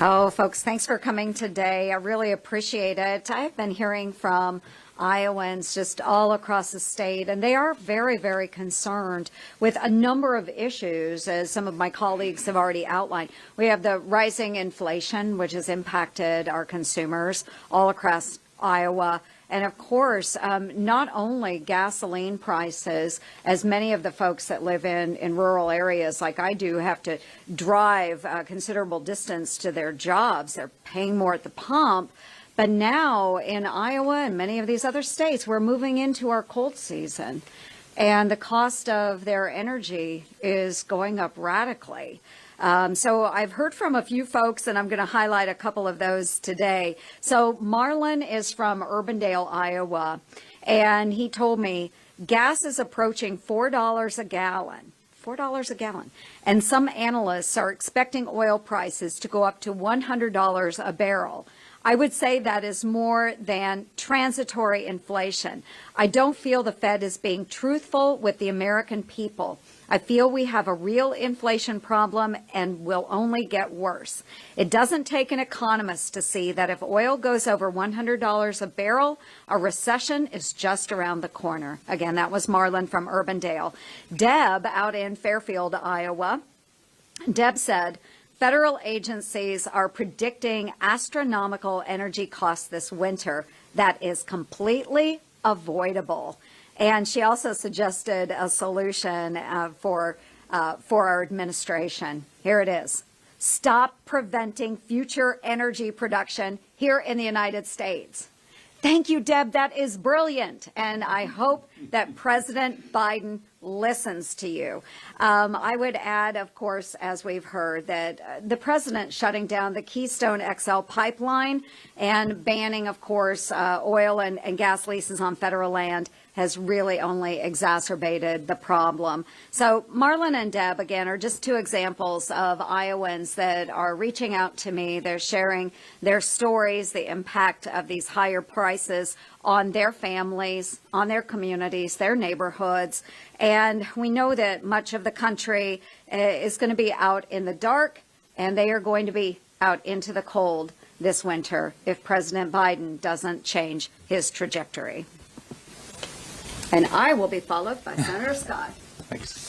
Oh, folks, thanks for coming today. I really appreciate it. I've been hearing from Iowans just all across the state, and they are very, very concerned with a number of issues, as some of my colleagues have already outlined. We have the rising inflation, which has impacted our consumers all across Iowa. And of course, not only gasoline prices, as many of the folks that live in rural areas like I do have to drive a considerable distance to their jobs. They're paying more at the pump. But now in Iowa and many of these other states, we're moving into our cold season. And the cost of their energy is going up radically. So I've heard from a few folks, and I'm going to highlight a couple of those today. So Marlon is from Urbandale, Iowa, and he told me gas is approaching $4 a gallon. $4 a gallon. And some analysts are expecting oil prices to go up to $100 a barrel. I would say that is more than transitory inflation. I don't feel the Fed is being truthful with the American people. I feel we have a real inflation problem and will only get worse. It doesn't take an economist to see that if oil goes over $100 a barrel, a recession is just around the corner. Again, that was Marlon from Urbandale. Deb out in Fairfield, Iowa. Deb said, federal agencies are predicting astronomical energy costs this winter that is completely avoidable. And she also suggested a solution for our administration. Here it is. Stop preventing future energy production here in the United States. Thank you, Deb. That is brilliant. And I hope that President Biden listens to you. I would add, of course, as we've heard, that the president shutting down the Keystone XL pipeline and banning, of course, oil and gas leases on federal land has really only exacerbated the problem. So Marlon and Deb, again, are just two examples of Iowans that are reaching out to me. They're sharing their stories, the impact of these higher prices on their families, on their communities, their neighborhoods. And we know that much of the country is going to be out in the dark, and they are going to be out into the cold this winter if President Biden doesn't change his trajectory. And I will be followed by Senator Scott. Thanks.